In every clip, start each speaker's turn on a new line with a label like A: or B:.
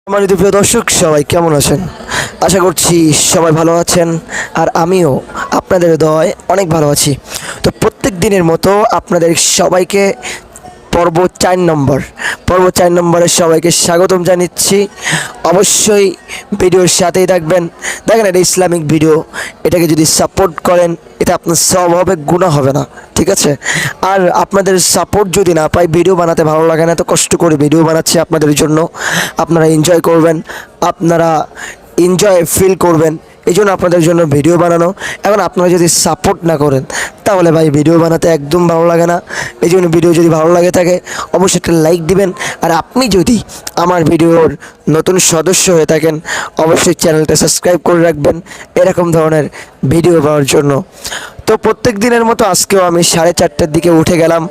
A: সম্মানিত প্রিয় দর্শক, সবাই কেমন আছেন? আশা করছি সবাই ভালো আছেন। আর আমিও আপনাদের দয়ায় অনেক ভালো আছি। তো প্রত্যেক দিনের মতো আপনাদের সবাইকে পর্ব 4 নম্বরে সবাইকে স্বাগতম জানাচ্ছি। অবশ্যই ভিডিওর সাথেই থাকবেন। দেখেন, এটা ইসলামিক ভিডিও, এটাকে যদি সাপোর্ট করেন এটা আপনার সব হবে, গুনাহ হবে না, ঠিক আছে? আর আপনাদের সাপোর্ট যদি না পাই, ভিডিও বানাতে ভালো লাগে না। এত কষ্ট করে ভিডিও বানাচ্ছি আপনাদের জন্য, আপনারা এনজয় করবেন, আপনারা এনজয় ফিল করবেন, এই জন্য আপনাদের জন্য ভিডিও বানানো। এখন আপনারা যদি সাপোর্ট না করেন তাহলে ভাই ভিডিও বানাতে একদম ভালো লাগে না। এই জন্য ভিডিও যদি ভালো লাগে থাকে অবশ্যই একটা লাইক দিবেন। আর আপনি যদি আমার ভিডিওর নতুন সদস্য হয়ে থাকেন অবশ্যই চ্যানেলটা সাবস্ক্রাইব করে রাখবেন এরকম ধরনের ভিডিও পাওয়ার জন্য। তো প্রত্যেক দিনের মতো আজকেও আমি 4:30টার দিকে উঠে গেলাম।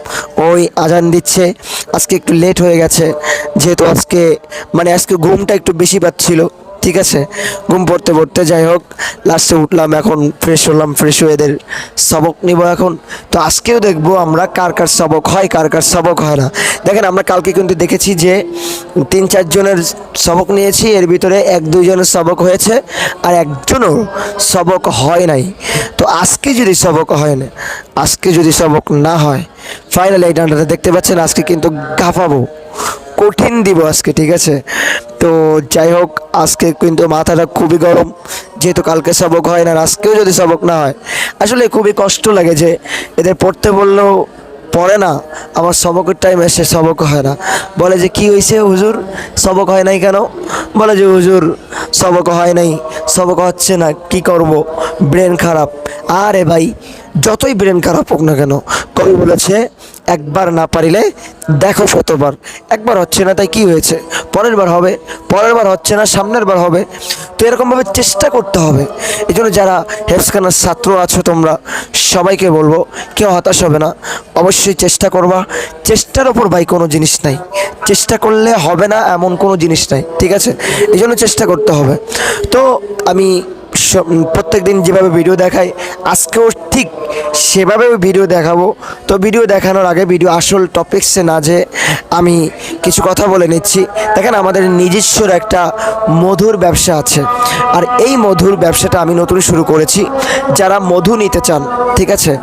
A: ওই আজান দিচ্ছে, আজকে একটু লেট হয়ে গেছে যেহেতু আজকে ঘুমটা একটু বেশি পাচ্ছিল, ঠিক আছে? ঘুম পড়তে পড়তে যাই হোক লাস্টে উঠলাম, এখন ফ্রেশ হলাম, ফ্রেশ হয়ে এদের সবক নিব এখন। তো আজকেও দেখবো আমরা কার কার সবক হয়, কার কার সবক হয় না। দেখেন, আমরা কালকে কিন্তু দেখেছি যে 3-4 জনের সবক নিয়েছি, এর ভিতরে 1-2 জনের সবক হয়েছে আর একজনও সবক হয় নাই। তো আজকে যদি সবক না হয়, ফাইনালি এই ডান্ডাটা দেখতে পাচ্ছেন, আজকে কিন্তু গাফাবো, কঠিন দিব আজকে, ঠিক আছে? তো যাই হোক, আজকে কিন্তু মাথাটা খুবই গরম যেহেতু কালকে সবক হয় না, আর আজকেও যদি সবক না হয় আসলে খুবই কষ্ট লাগে যে এদের পড়তে বললেও পড়ে না। আমার সবকের টাইম এসে সবক হয় না, বলে যে কি হয়েছে হুজুর, সবক হয় নাই কেন? বলে যে হুজুর সবক হয় নাই, সবক হচ্ছে না, কি করব, ব্রেন খারাপ। আরে ভাই, যতই ব্রেন খারাপ হোক না কেন, কবি বলেছে একবার না পারিলে দেখো শতবার। একবার হচ্ছে না তাই কি হয়েছে, পরের বার হবে, পরের বার হচ্ছে না সামনের বার হবে। তো এরকমভাবে চেষ্টা করতে হবে। এই জন্য যারা হেফজখানার ছাত্র আছো তোমরা সবাইকে বলবো, কেউ হতাশ হবে না, অবশ্যই চেষ্টা করবা। চেষ্টার ওপর ভাই কোনো জিনিস নাই, চেষ্টা করলে হবে না এমন কোনো জিনিস নাই, ঠিক আছে? এই জন্য চেষ্টা করতে হবে। তো আমি প্রত্যেক দিন যেভাবে ভিডিও দেখাই আজকেও ঠিক সেভাবে ভিডিও দেখাবো। তো ভিডিও দেখানোর আগে ভিডিও আসল টপিকসে না যে আমি কিছু কথা বলে নিচ্ছি। দেখেন, আমাদের নিজস্বর একটা মধুর ব্যবসা আছে, আর এই মধুর ব্যবসাটা আমি নতুন শুরু করেছি। যারা মধু নিতে চান, ঠিক আছে,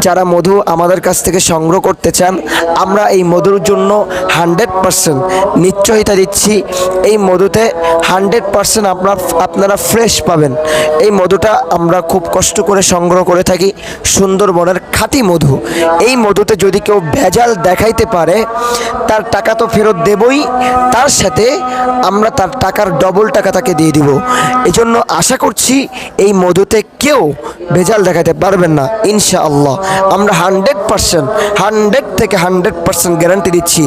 A: যারা মধু আমাদের কাছ থেকে সংগ্রহ করতে চান, আমরা এই মধুর জন্য 100% নিশ্চয়তা দিচ্ছি। এই মধুতে 100% আপনারা ফ্রেশ পাবেন। এই মধুটা আমরা খুব কষ্ট করে সংগ্রহ করে থাকি, সুন্দরবনের খাঁটি মধু। এই মধুতে যদি কেউ ভেজাল দেখাইতে পারে তার টাকা তো ফেরত দেবই, তার সাথে আমরা তার টাকার ডবল টাকা তাকে দিয়ে দিব। এই জন্য আশা করছি এই মধুতে কেউ ভেজাল দেখাতে পারবেন না ইনশাআল্লাহ। আমরা 100 থেকে 100% গ্যারান্টি দিচ্ছি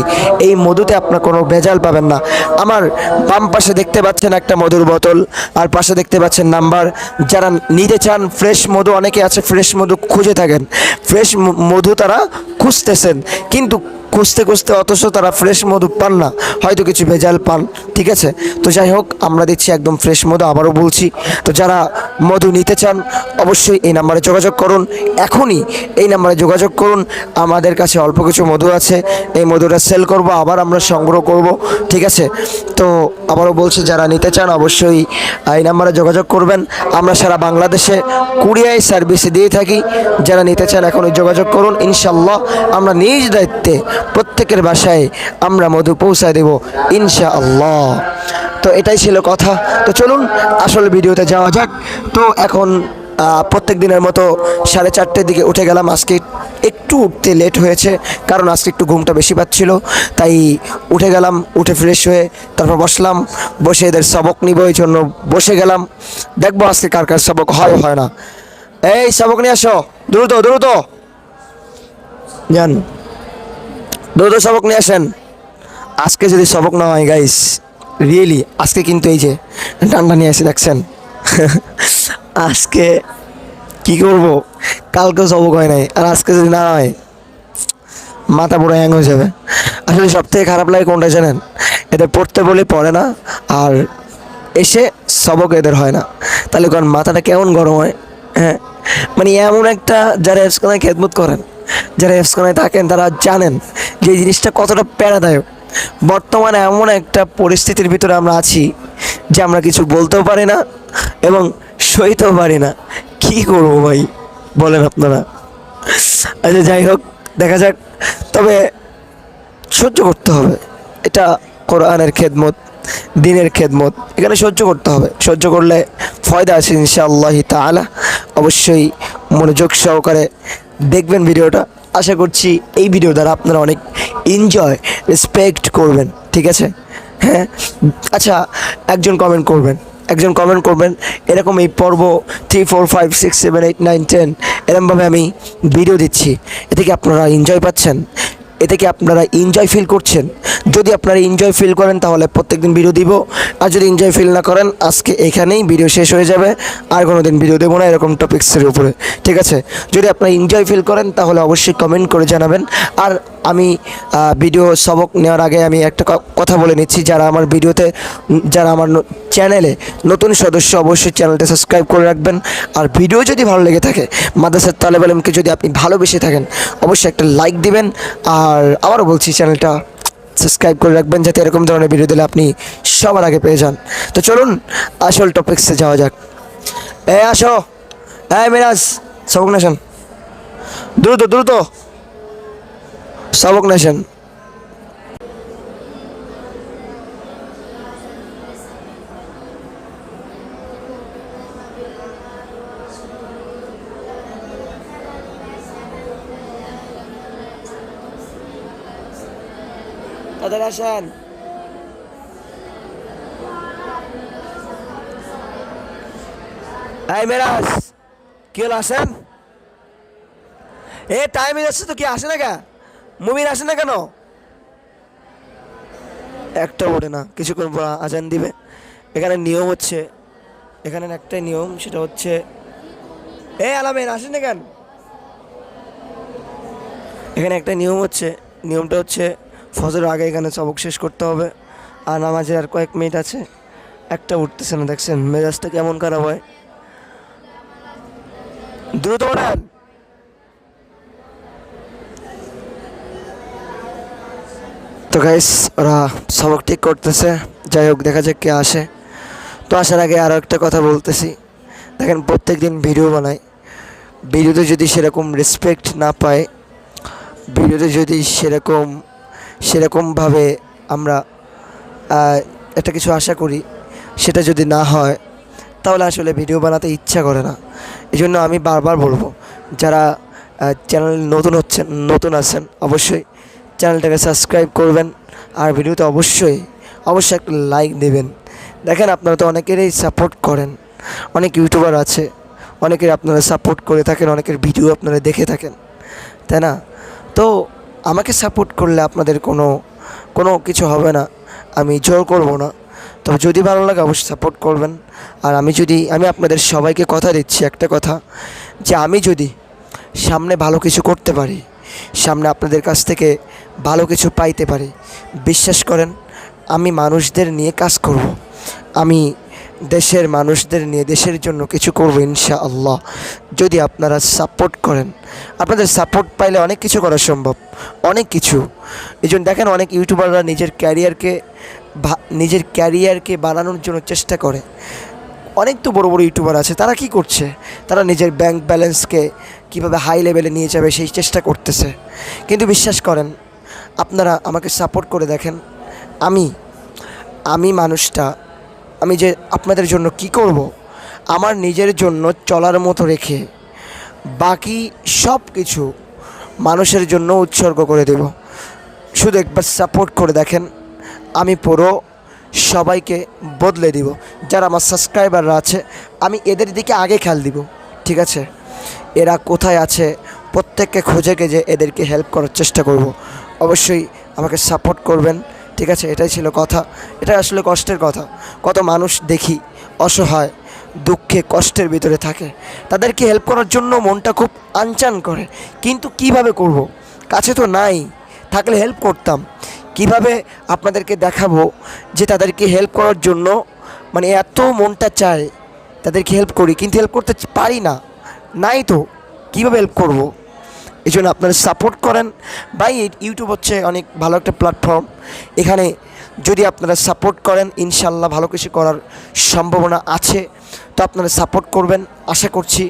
A: এই মধুতে আপনার কোনো ভেজাল পাবেন না। আমার বাম পাশে দেখতে পাচ্ছেন একটা মধুর বোতল, আর পাশে দেখতে পাচ্ছেন নাম্বার। যারা নিতে চান ফ্রেশ মধু, অনেকে আছে ফ্রেশ মধু খুঁজে থাকেন, ফ্রেশ মধু তারা খুঁজতেছেন, কিন্তু খুঁজতে খুঁজতে অথচ তারা ফ্রেশ মধু পান না, হয়তো কিছু ভেজাল পান, ঠিক আছে? তো যাই হোক, আমরা দিচ্ছি একদম ফ্রেশ মধু, আবারও বলছি। তো যারা মধু নিতে চান অবশ্যই এই নাম্বারে যোগাযোগ করুন, এখনই এই নাম্বারে যোগাযোগ করুন। আমাদের কাছে অল্প কিছু মধু আছে, এই মধুটা সেল করব, আবার আমরা সংগ্রহ করব, ঠিক আছে? তো আবারও বলছি, যারা নিতে চান অবশ্যই এই নাম্বারে যোগাযোগ করবেন। আমরা সারা বাংলাদেশে কুরিয়ার সার্ভিসে দিয়ে থাকি। যারা নিতে চান এখনই যোগাযোগ করুন, ইনশাআল্লাহ আমরা নিজ দায়িত্বে প্রত্যেকের বাসায় আমরা মধু পৌঁছায় দেব ইনশাআল্লাহ। তো এটাই ছিল কথা। তো চলুন আসলে ভিডিওতে যাওয়া যাক। তো এখন প্রত্যেক দিনের মতো 4:30টার দিকে উঠে গেলাম। আজকে একটু উঠতে লেট হয়েছে, কারণ আজকে একটু ঘুমটা বেশি পাচ্ছিল, তাই উঠে গেলাম। উঠে ফ্রেশ হয়ে তারপর বসলাম, বসে এদের সবক নিব, এই জন্য বসে গেলাম। দেখবো আজকে কার কার সবক হয় না। এই সবক নিয়ে আসো, দ্রুত দ্রুত যান, দ্রুত সবক নিয়ে আসেন। আজকে যদি সবক না হয় গাইস, রিয়েলি আজকে কিন্তু এই যে ডান্ডা নিয়ে এসে দেখছেন আজকে কি করব, কালকেও সবক হয় নাই, আর আজকে যদি না হয় মাথা পুরো হ্যাং হয়ে যাবে। আসলে সব থেকে খারাপ লাগে কোনটা জানেন? এদের পড়তে বলে পড়ে না, আর এসে সবক এদের হয় না, তাহলে কারণ মাথাটা কেমন গরম হয়। হ্যাঁ, মানে এমন একটা, যারা হেফজখানায় খেদমত করেন, যারা হেফজখানায় থাকেন তারা জানেন যে এই জিনিসটা কতটা প্যারাদায়ক। বর্তমানে এমন একটা পরিস্থিতির ভিতরে আমরা আছি যে আমরা কিছু বলতেও পারি না এবং সইতেও পারি না। কি করবো ভাই বলেন আপনারা। আচ্ছা যাই হোক, দেখা যাক। তবে সহ্য করতে হবে, এটা কোরআনের খেদমত, দিনের খেদমত, এখানে সহ্য করতে হবে। সহ্য করলে ফয়দা আছে ইনশাআল্লাহ তাআলা। অবশ্যই মনোযোগ সহকারে দেখবেন ভিডিওটা। আশা করছি এই ভিডিও দ্বারা আপনারা অনেক এনজয়, রেসপেক্ট করবেন, ঠিক আছে? হ্যাঁ, আচ্ছা, একজন কমেন্ট করবেন এরকম এই পর্ব 3, 4, 5, 6, 7, 8, 9, 10 এরকমভাবে আমি ভিডিও দিচ্ছি, এতে কি আপনারা এনজয় পাচ্ছেন? এতে কি আপনারা এনজয় ফিল করছেন? যদি আপনারা এনজয় ফিল করেন তাহলে প্রত্যেকদিন ভিডিও দিব, আর যদি এনজয় ফিল না করেন আজকে এখানেই ভিডিও শেষ হয়ে যাবে, আর কোনো দিন ভিডিও দেবো না এরকম টপিক্সের উপরে, ঠিক আছে? যদি আপনারা এনজয় ফিল করেন তাহলে অবশ্যই কমেন্ট করে জানাবেন। আর আমি ভিডিও সবক নেওয়ার আগে আমি একটা কথা বলে নিচ্ছি, যারা আমার ভিডিওতে, যারা আমার চ্যানেলে নতুন সদস্য, অবশ্যই চ্যানেলটা সাবস্ক্রাইব করে রাখবেন। আর ভিডিও যদি ভালো লেগে থাকে, মাদ্রাসার তালেব ইলমকে যদি আপনি ভালোবেসে থাকেন, অবশ্যই একটা লাইক দিবেন। আর আবারও বলছি, চ্যানেলটা সাবস্ক্রাইব করে রাখবেন যাতে এরকম ধরনের ভিডিও দিলে আপনি সবার আগে পেয়ে যান। তো চলুন আসল টপিক্সে যাওয়া যাক। আসো, মিরাজ, সবক নেশন, দ্রুত দ্রুত সবক নেশন। তাদের আসেন। মেরাজ, কি হলো, আসেন। টাইম হয়ে যাচ্ছে তো, কি আসে না কেন? মুমিন আসে না কেন? একটা ওঠে না, কিছুক্ষণ পর আজান দিবে। এখানে নিয়ম হচ্ছে, এখানে একটাই নিয়ম, সেটা হচ্ছে আলামিন আসেন না কেন? এখানে একটা নিয়ম হচ্ছে, নিয়মটা হচ্ছে ফজরের আগে এখানে সবক শেষ করতে হবে। আর নামাজের আর কয়েক মিনিট আছে, একটা উঠতেছে না, দেখছেন মেজাজটা কেমন খারাপ হয়। দ্রুত ওঠেন। তো গাইস, ওরা সবক ঠিক করতেছে, যাই হোক দেখা যাক কে আসে। তো আসার আগে আরও একটা কথা বলতেছি, দেখেন প্রত্যেক দিন ভিডিও বানাই, ভিডিওতে যদি সেরকম রেসপেক্ট না পায়, ভিডিওতে যদি সেরকমভাবে আমরা একটা কিছু আশা করি, সেটা যদি না হয় তাহলে আসলে ভিডিও বানাতে ইচ্ছা করে না। এই জন্য আমি বারবার বলবো, যারা চ্যানেল নতুন আছেন অবশ্যই চ্যানেলটাকে সাবস্ক্রাইব করবেন, আর ভিডিওতে অবশ্যই একটা লাইক দেবেন। দেখেন আপনারা তো অনেকেরই সাপোর্ট করেন, অনেক ইউটিউবার আছে, অনেকের আপনারা সাপোর্ট করে থাকেন, অনেকের ভিডিও আপনারা দেখে থাকেন, তাই না? তো আমাকে সাপোর্ট করলে আপনাদের কোনো কিছু হবে না, আমি জোর করব না। তবে যদি ভালো লাগে অবশ্যই সাপোর্ট করবেন। আর আমি আপনাদের সবাইকে কথা দিচ্ছি একটা কথা, যে আমি যদি সামনে ভালো কিছু করতে পারি, সামনে আপনাদের কাছ থেকে ভালো কিছু পাইতে পারি, বিশ্বাস করেন আমি মানুষদের নিয়ে কাজ করব, আমি দেশের মানুষদের নিয়ে দেশের জন্য কিছু করব ইনশাআল্লাহ। যদি আপনারা সাপোর্ট করেন, আপনাদের সাপোর্ট পাইলে অনেক কিছু করা সম্ভব, অনেক কিছু। এই জন্য দেখেন অনেক ইউটিউবাররা নিজের ক্যারিয়ারকে বানানোর জন্য চেষ্টা করে। অনেক তো বড় বড় ইউটিউবার আছে, তারা কি করছে? তারা নিজের ব্যাংক ব্যালেন্সকে কীভাবে হাই লেভেলে নিয়ে যাবে সেই চেষ্টা করতেছে। কিন্তু বিশ্বাস করেন, আপনারা আমাকে সাপোর্ট করে দেখেন, আমি মানুষটা, আমি যে আপনাদের জন্য কি করব, আমার নিজের জন্য চলার মতো রেখে বাকি সব কিছু মানুষের জন্য উৎসর্গ করে দেব। শুধু একবার সাপোর্ট করে দেখেন, আমি পুরো সবাইকে বদলে দিব। যারা আমার সাবস্ক্রাইবাররা আছে, আমি এদের দিকে আগে খেয়াল দিব, ঠিক আছে? এরা কোথায় আছে প্রত্যেককে খুঁজে গেজে এদেরকে হেল্প করার চেষ্টা করব। অবশ্যই আমাকে সাপোর্ট করবেন, ঠিক আছে? এটাই ছিল কথা, এটা আসলে কষ্টের কথা। কত মানুষ দেখি অসহায়, দুঃখে, কষ্টের ভিতরে থাকে, তাদেরকে হেল্প করার জন্য মনটা খুব আনচান করে, কিন্তু কিভাবে করব? কাছে তো নাই, থাকলে হেল্প করতাম। কিভাবে আপনাদেরকে দেখাবো যে তাদেরকে হেল্প করার জন্য মানে এত মনটা চায় তাদেরকে হেল্প করি, কিন্তু হেল্প করতে পারি না, নাই তো কীভাবে হেল্প করব? এই জন্য আপনারা সাপোর্ট করেন ভাই। ইউটিউব হচ্ছে অনেক ভালো একটা প্ল্যাটফর্ম। এখানে যদি আপনারা সাপোর্ট করেন ইনশাল্লাহ ভালো কিছু করার সম্ভাবনা আছে। তো আপনারা সাপোর্ট করবেন, আশা করছি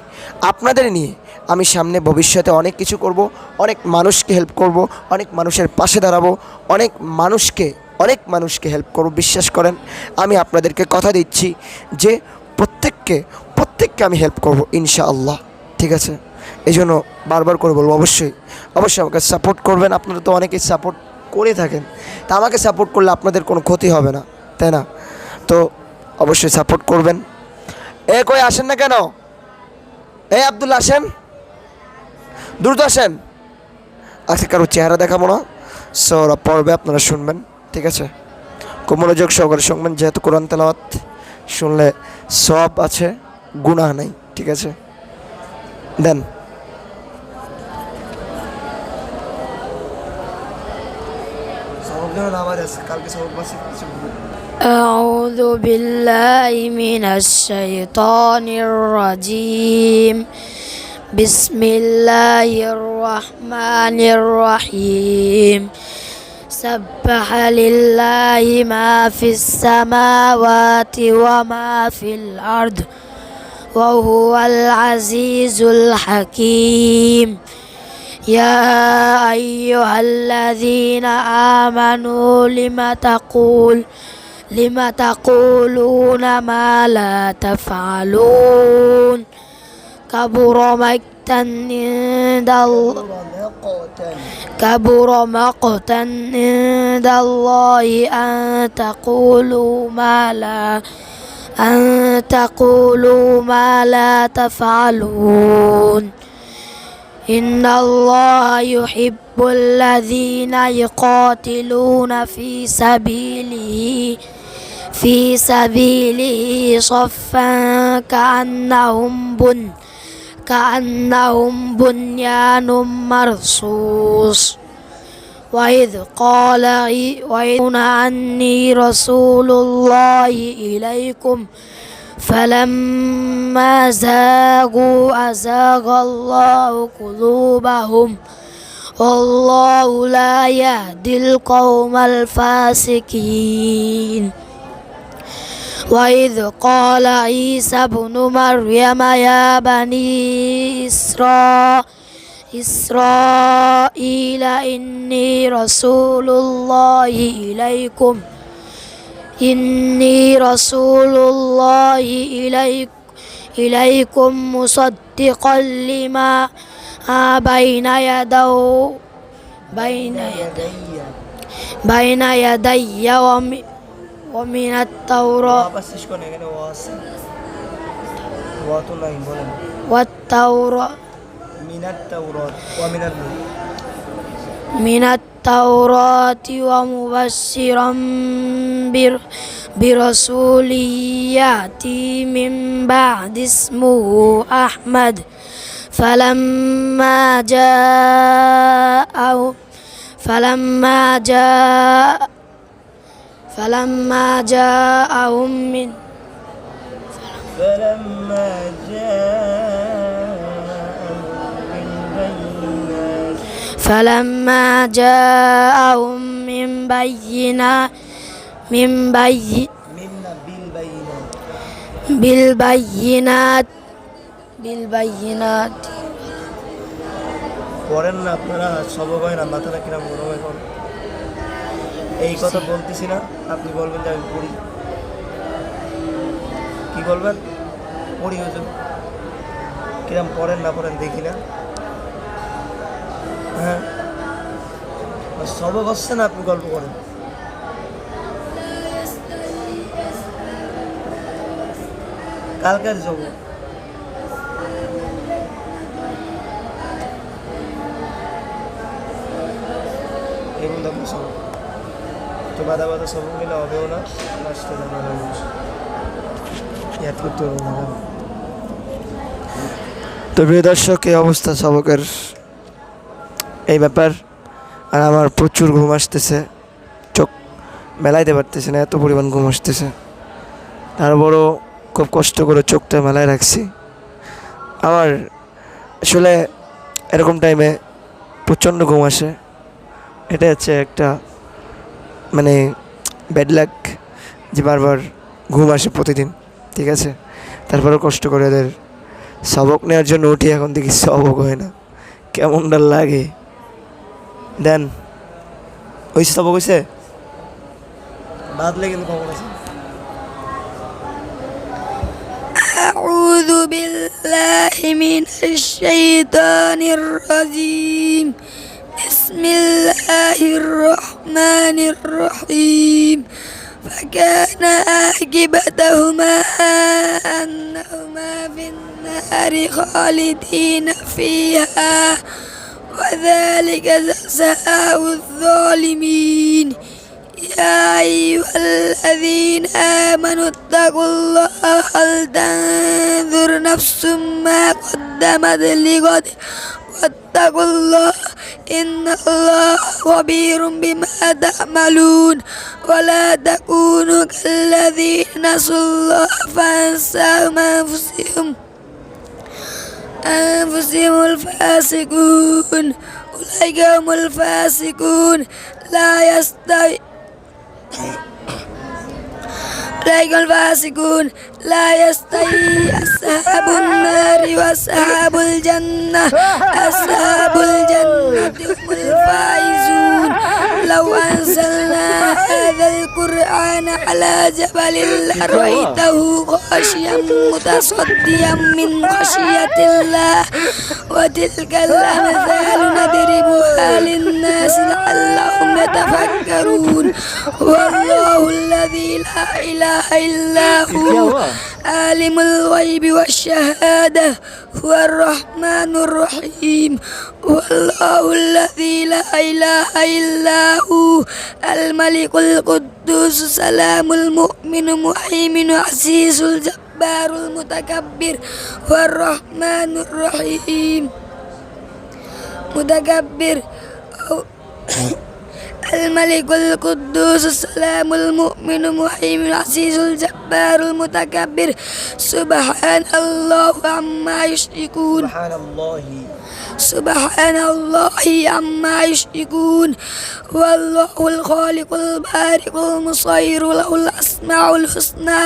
A: আপনাদের নিয়ে আমি সামনে ভবিষ্যতে অনেক কিছু করব, অনেক মানুষকে হেল্প করব, অনেক মানুষের পাশে দাঁড়াবো, অনেক মানুষকে হেল্প করব। বিশ্বাস করেন, আমি আপনাদেরকে কথা দিচ্ছি যে প্রত্যেককে আমি হেল্প করব ইনশাআল্লাহ, ঠিক আছে? এই জন্য বারবার করে বলবো, অবশ্যই আমাকে সাপোর্ট করবেন। আপনারা তো অনেকেই সাপোর্ট করে থাকেন, তা আমাকে সাপোর্ট করলে আপনাদের কোনো ক্ষতি হবে না, তাই না? তো অবশ্যই সাপোর্ট করবেন। কই আসেন না কেন? আব্দুল্লা আসেন, দ্রুত আসেন। আজকে কারো চেহারা দেখাবো না, সো ওরা পড়বে, আপনারা শুনবেন, ঠিক আছে? খুব মনোযোগ সহকারে শুনবেন, যেহেতু কোরআন তেলাওয়াত শুনলে সওয়াব আছে, গুনাহ নাই, ঠিক আছে? দেন।
B: أعوذ بالله من الشيطان الرجيم. بسم الله الرحمن الرحيم. سبح لله ما في السماوات وما في الأرض وهو العزيز الحكيم. يا أيها الذين آمنوا لم تقولون ما لا تفعلون. كبر مقتا عند الله أن تقولوا ما لا تفعلون. إن الله يحب الذين يقاتلون في سبيله صفا كأنهم بنيان مرصوص. وإذ قال عني رسول الله إليكم فلما زاغوا أزاغ الله قلوبهم والله لا يهدي القوم الفاسقين. وإذ قال عيسى ابن مريم يا بني إسرائيل إني رسول الله إليكم مصدقا لما بين يدي ومن التوراة ومبشرا برسول يأتي من بعد اسمه أحمد. فلما جاءهم بالبينات
A: পড়েন না আপনারা, সবক হয় না, মাথাটা কিরম গরম এখন। এই কথা বলতেছি না, আপনি বলবেন যে আমি পড়ি। কি বলবেন? পড়ি হুজুর। কিরম পড়েন না পড়েন দেখি না। হ্যাঁ, সবক হচ্ছে না, আপনি গল্প করেন। কালকে যাব এগুলো সব তো বাধা সব মিলে হবেও না, লাস্টে ইয়াদ করতে হবে না। তো প্রিয় দর্শক, এই অবস্থা সবকের, এই ব্যাপার। আর আমার প্রচুর ঘুম আসতেছে, চোখ মেলাইতে পারতেছে না, এত পরিমাণ ঘুম আসতেছে। তারপরও খুব কষ্ট করে চোখটা মেলায় রাখছি। আমার আসলে এরকম টাইমে প্রচণ্ড ঘুম আসে। এটা হচ্ছে একটা মানে ব্যাড লাক যে বারবার ঘুম আসে প্রতিদিন, ঠিক আছে। তারপরেও কষ্ট করে ওদের সবক নেওয়ার জন্য উঠি, এখন দেখি সবক হয় না, কেমনটা লাগে। দেন ওই সবক হয়েছে বাদলে কিন্তু খবর আছে।
B: أعوذ بالله من الشيطان الرجيم بسم الله الرحمن الرحيم فكان عاقبتهما أنهما في النار خالدين فيها وذلك جزاء الظالمين يا أيها الذين آمنوا اتقوا الله ولتنظر نفس ما قدمت لغد واتقوا الله إن الله خبير بما تعملون ولا تكونوا كالذين نسوا الله فأنساهم أنفسهم الفاسقون أولئك هم الفاسقون لا يستوي أولئك الفاسقون لا يستوي أصحاب النار وأصحاب الجنة أصحاب الجنة هم الفائزون لو أنزلنا هذا القرآن على جبل لرأيته خاشعا متصدعا من خشية الله وتلك الأمثال نضربها للناس لعلهم يتفكرون والله الذي لا إله إلا هو عالم الغيب والشهادة هو الرحمن الرحيم والله الذي لا إله إلا هو الملك القدوس السلام المؤمن المهيمن العزيز الجبار المتكبر والرحمن الرحيم متكبر الملك القدوس السلام المؤمن المهيمن العزيز الجبار المتكبر سبحان الله عما يشركون سبحان الله عما يشركون والله الخالق البارئ المصير له الأسماء الحسنى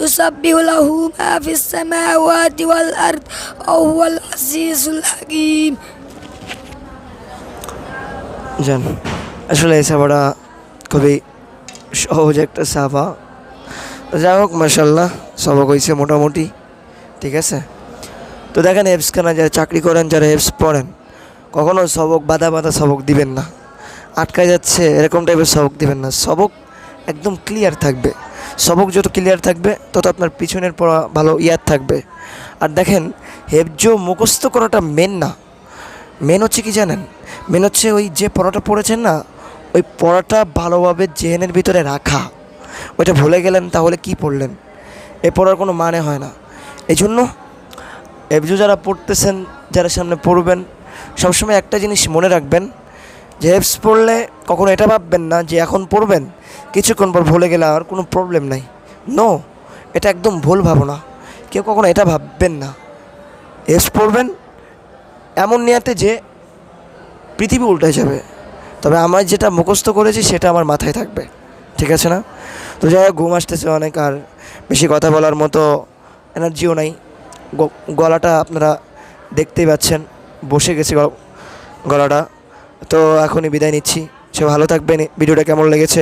B: يسبح له ما في السماوات والأرض وهو العزيز الحكيم
A: জান আসলে এই সাফাটা খুবই সহজ একটা সাফা। যাই হোক মাশাল্লাহ সবক হয়েছে মোটামুটি, ঠিক আছে। তো দেখেন এপসখানা যারা চাকরি করেন, যারা এপস পড়েন, কখনো সবক বাধা বাধা সবক দিবেন না, আটকায় যাচ্ছে এরকম টাইপের সবক দিবেন না। সবক একদম ক্লিয়ার থাকবে। সবক যত ক্লিয়ার থাকবে তত আপনার পিছনের পড়া ভালো ইয়াদ থাকবে। আর দেখেন হেফজ মুখস্থ করাটা মেন না, মেন হচ্ছে কি জানেন, মেন হচ্ছে ওই যে পড়াটা পড়েছেন না, ওই পড়াটা ভালোভাবে জেহেনের ভিতরে রাখা। ওইটা ভুলে গেলেন তাহলে কি পড়লেন, এ পড়ার কোনো মানে হয় না। এই জন্য হেফজ যারা পড়তেছেন, যারা সামনে পড়বেন, সবসময় একটা জিনিস মনে রাখবেন যে হেফজ পড়লে কখনো এটা ভাববেন না যে এখন পড়বেন কিছুক্ষণ পর ভুলে গেলে আর কোনো প্রবলেম নাই। নো, এটা একদম ভুল ভাবনা। কেউ কখনো এটা ভাববেন না। হেফজ পড়বেন এমন নিয়াতে যে পৃথিবী উল্টে যাবে, তবে আমার যেটা মুখস্থ করেছি সেটা আমার মাথায় থাকবে, ঠিক আছে না। তো যাই হোক ঘুম আসতেছে অনেক, আর বেশি কথা বলার মতো এনার্জিও নাই। গলাটা আপনারা দেখতেই পাচ্ছেন, বসে গেছে গলাটা। তো এখনই বিদায় নিচ্ছি। সে ভালো থাকবেন। ভিডিওটা কেমন লেগেছে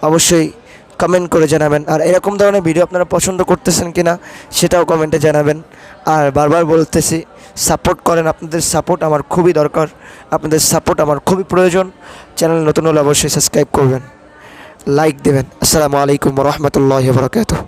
A: অবশ্যই কমেন্ট করে জানাবেন। আর এরকম ধরনের ভিডিও আপনারা পছন্দ করতেছেন কিনা সেটাও কমেন্টে জানাবেন। আর বারবার বলতেছি সাপোর্ট করেন, আপনাদের সাপোর্ট আমার খুবই দরকার, আপনাদের সাপোর্ট আমার খুবই প্রয়োজন। চ্যানেল নতুন হলে অবশ্যই সাবস্ক্রাইব করবেন, লাইক দেবেন। আসসালামু আলাইকুম ওয়া রাহমাতুল্লাহি ওয়া বারাকাতুহু।